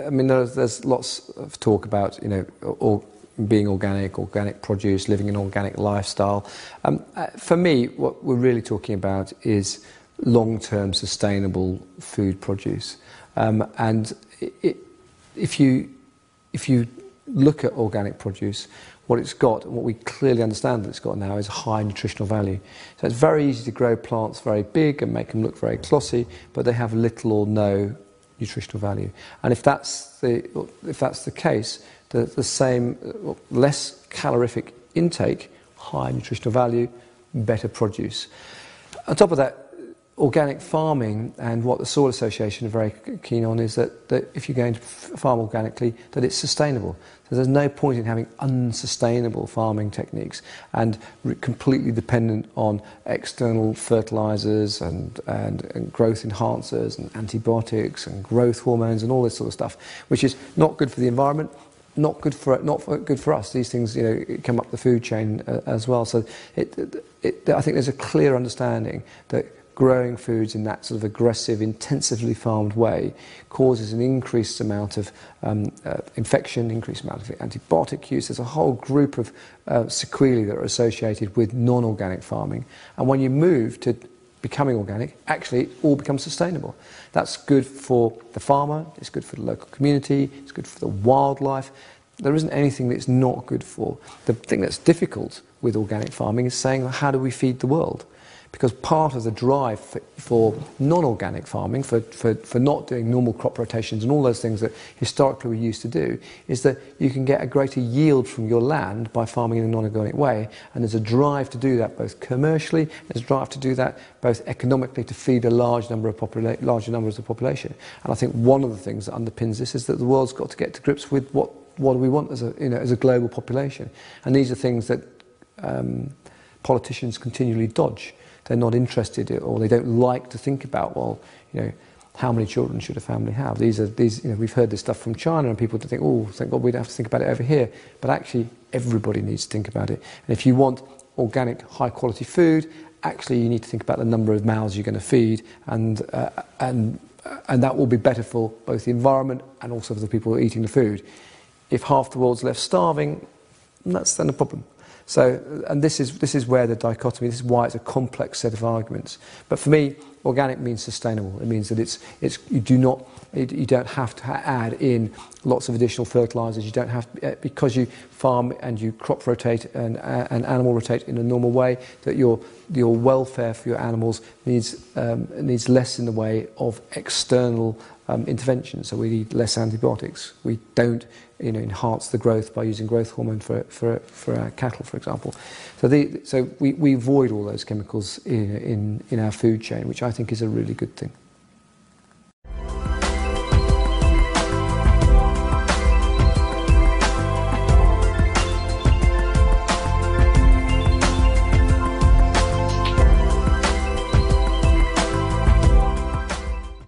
I mean, there's lots of talk about, being organic produce, living an organic lifestyle. For me, what we're really talking about is long-term sustainable food produce. And if you look at organic produce, what it's got, and what we clearly understand that it's got now, is high nutritional value. So it's very easy to grow plants very big and make them look very glossy, but they have little or no nutritional value. And if that's the case, the same, less calorific intake, high nutritional value, better produce. On top of that, organic farming, and what the Soil Association are very keen on, is that if you're going to farm organically, that it's sustainable. So there's no point in having unsustainable farming techniques and completely dependent on external fertilizers and growth enhancers and antibiotics and growth hormones and all this sort of stuff, which is not good for the environment, not good for us. These things, come up the food chain as well. So I think there's a clear understanding that growing foods in that sort of aggressive, intensively farmed way causes an increased amount of infection, increased amount of antibiotic use. There's a whole group of sequelae that are associated with non-organic farming. And when you move to becoming organic, actually it all becomes sustainable. That's good for the farmer, it's good for the local community, it's good for the wildlife. There isn't anything that's not good for. The thing that's difficult with organic farming is saying, how do we feed the world? Because part of the drive for non-organic farming, for not doing normal crop rotations and all those things that historically we used to do, is that you can get a greater yield from your land by farming in a non-organic way. And there's a drive to do that both commercially, there's a drive to do that both economically, to feed a larger numbers of the population. And I think one of the things that underpins this is that the world's got to get to grips with what do we want as a global population. And these are things that politicians continually dodge. They're not interested, or they don't like to think about, how many children should a family have? We've heard this stuff from China, and people think, oh, thank God we don't have to think about it over here. But actually, everybody needs to think about it. And if you want organic, high-quality food, actually you need to think about the number of mouths you're going to feed, and that will be better for both the environment and also for the people eating the food. If half the world's left starving, that's then a problem. So, and this is where the dichotomy, this is why it's a complex set of arguments. But for me, organic means sustainable. It means that you don't have to add in lots of additional fertilizers. You don't have to, because you farm and you crop rotate and animal rotate in a normal way, that your welfare for your animals needs less in the way of external intervention. So we need less antibiotics. We don't enhance the growth by using growth hormone for our cattle, for example. So we avoid all those chemicals in our food chain, which I think is a really good thing.